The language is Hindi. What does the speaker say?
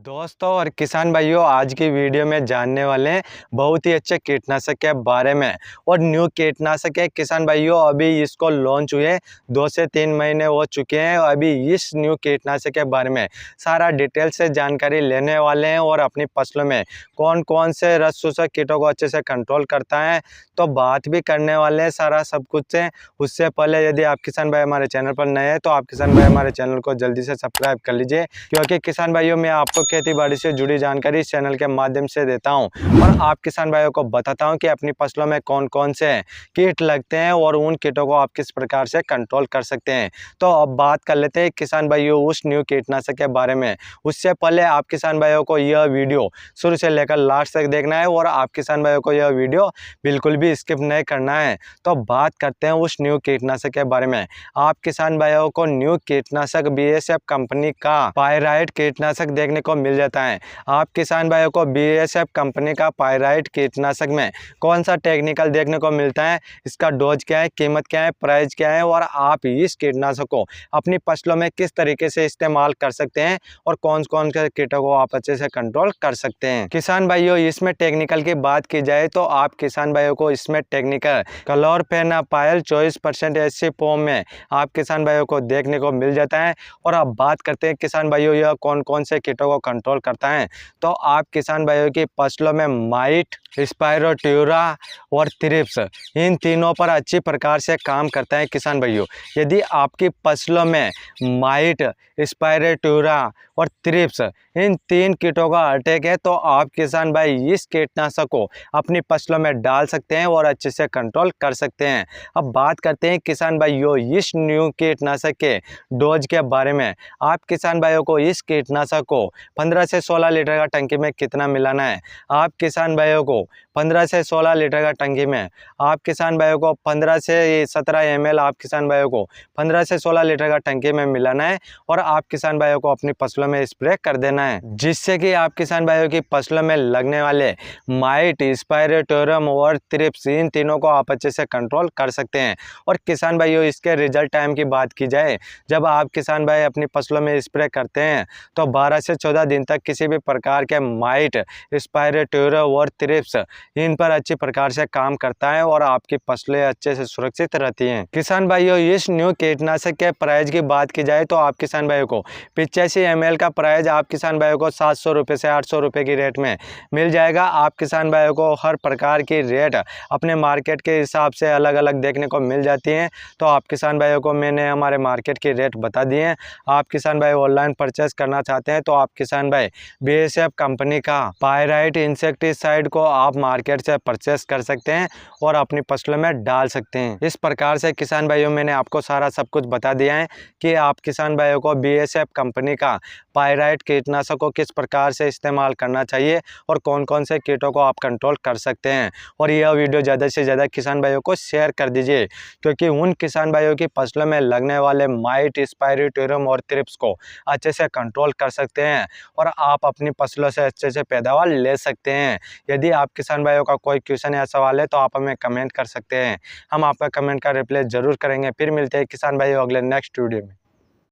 दोस्तों और किसान भाइयों, आज की वीडियो में जानने वाले हैं बहुत ही अच्छे कीटनाशक के बारे में। और न्यू कीटनाशक है किसान भाइयों, अभी इसको लॉन्च हुए 2 से 3 महीने हो चुके हैं। अभी इस न्यू कीटनाशक के बारे में सारा डिटेल से जानकारी लेने वाले हैं और अपनी फसलों में कौन कौन से रस शोषक कीटों को अच्छे से कंट्रोल करता है तो बात भी करने वाले हैं सारा सब कुछ से। उससे पहले यदि आप किसान भाई हमारे चैनल पर नए हैं तो आप किसान भाई हमारे चैनल को जल्दी से सब्सक्राइब कर लीजिए, क्योंकि किसान भाइयों मैं आपको खेती बाड़ी से जुड़ी जानकारी इस चैनल के माध्यम से देता हूं और आप किसान भाइयों को बताता हूं कि अपनी फसलों में कौन कौन से कीट लगते हैं और उन कीटों को आप किस प्रकार से कंट्रोल कर सकते हैं। तो अब बात कर लेते हैं किसान भाइयों उस न्यू कीटनाशक के बारे में। उससे पहले आप किसान भाइयों को यह वीडियो शुरू से लेकर लास्ट तक देखना है और आप किसान भाइयों को यह वीडियो बिल्कुल भी स्किप नहीं करना है। तो बात करते हैं उस न्यू कीटनाशक के बारे में। आप किसान भाइयों को न्यू कीटनाशक बीएसएफ कंपनी का पायराइट कीटनाशक देखने को मिल जाता है। आप किसान भाइयों को बीएसएफ कंपनी का पायराइट कीटनाशक में कौन सा टेक्निकल देखने को मिलता है, इसका डोज क्या है, कीमत क्या है, प्राइस क्या है और आप इस कीटनाशक को अपनी फसलों में किस तरीके से इस्तेमाल कर सकते हैं और कौन कौन से कीटों को आप अच्छे से कंट्रोल कर सकते हैं। किसान भाइयों इसमें टेक्निकल की बात की जाए तो आप किसान भाइयों को इसमें टेक्निकल क्लोरफेनापाइल 24% एससी फॉर्म में आप किसान भाइयों को देखने को मिल जाता है। और अब बात करते हैं किसान भाइयों यह कौन कौन से कीटों को कंट्रोल करता है। तो आप किसान भाइयों की फसलों में माइट, स्पाइरोट्यूरा और थ्रिप्स इन तीनों पर अच्छी प्रकार से काम करता है। किसान भाइयों यदि आपकी फसलों में माइट, स्पाइरोट्यूरा और थ्रिप्स इन 3 कीटों का अटैक है तो आप किसान भाई इस कीटनाशक को अपनी फसलों में डाल सकते हैं और अच्छे से कंट्रोल कर सकते हैं। अब बात करते हैं किसान भाइयों इस न्यू कीटनाशक के डोज के बारे में। आप किसान भाइयों को इस कीटनाशक को 15 से 16 लीटर का टंकी में कितना मिलाना है। आप किसान भाइयों को 15 से 16 लीटर का टंकी में आप किसान भाइयों को 15 से 17 ml आप किसान भाइयों को 15 से 16 लीटर का टंकी में मिलाना है और आप किसान भाइयों को अपनी फसलों में स्प्रे कर देना है, जिससे कि आप किसान भाइयों की फसलों में लगने वाले माइट, स्पाइरोटोरम और थ्रिप्स इन तीनों को आप अच्छे से कंट्रोल कर सकते हैं। और किसान भाइयों इसके रिजल्ट टाइम की बात की जाए, जब आप किसान भाई अपनी फसलों में स्प्रे करते हैं तो 12 से 14 दिन तक किसी भी प्रकार के माइट, स्पाइरोटोरम और थ्रिप्स इन पर अच्छी प्रकार से काम करता है और आपकी फसलें अच्छे से सुरक्षित रहती हैं। किसान भाइयों इस न्यू कीटनाशक के प्राइस की बात की जाए तो आप किसान भाइयों को 85 ml का प्राइस आप किसान भाइयों को 700 रुपये से 800 रुपये की रेट में मिल जाएगा। आप किसान भाइयों को हर प्रकार की रेट अपने मार्केट के हिसाब से अलग अलग देखने को मिल जाती हैं। तो आप किसान भाइयों को मैंने हमारे मार्केट की रेट बता दी है। आप किसान भाई ऑनलाइन परचेस करना चाहते हैं तो आप किसान भाई बीएसएफ कंपनी का पायराइट इंसेक्टिसाइड को आप मार्केट से परचेस कर सकते हैं और अपनी फसलों में डाल सकते हैं। इस प्रकार से किसान भाइयों मैंने आपको सारा सब कुछ बता दिया है कि आप किसान भाइयों को बीएसएफ कंपनी का पायराइट कीटनाशक को किस प्रकार से इस्तेमाल करना चाहिए और कौन कौन से कीटों को आप कंट्रोल कर सकते हैं। और यह वीडियो ज़्यादा से ज़्यादा किसान भाइयों को शेयर कर दीजिए, क्योंकि उन किसान भाइयों की फसलों में लगने वाले माइट, स्पाइरोटोरम और थ्रिप्स को अच्छे से कंट्रोल कर सकते हैं और आप अपनी फसलों से अच्छे से पैदावार ले सकते हैं। यदि आप किसान भाइयों का कोई क्वेश्चन या सवाल है तो आप हमें कमेंट कर सकते हैं, हम आपका कमेंट का रिप्लाई जरूर करेंगे। फिर मिलते हैं किसान भाइयों अगले नेक्स्ट वीडियो में।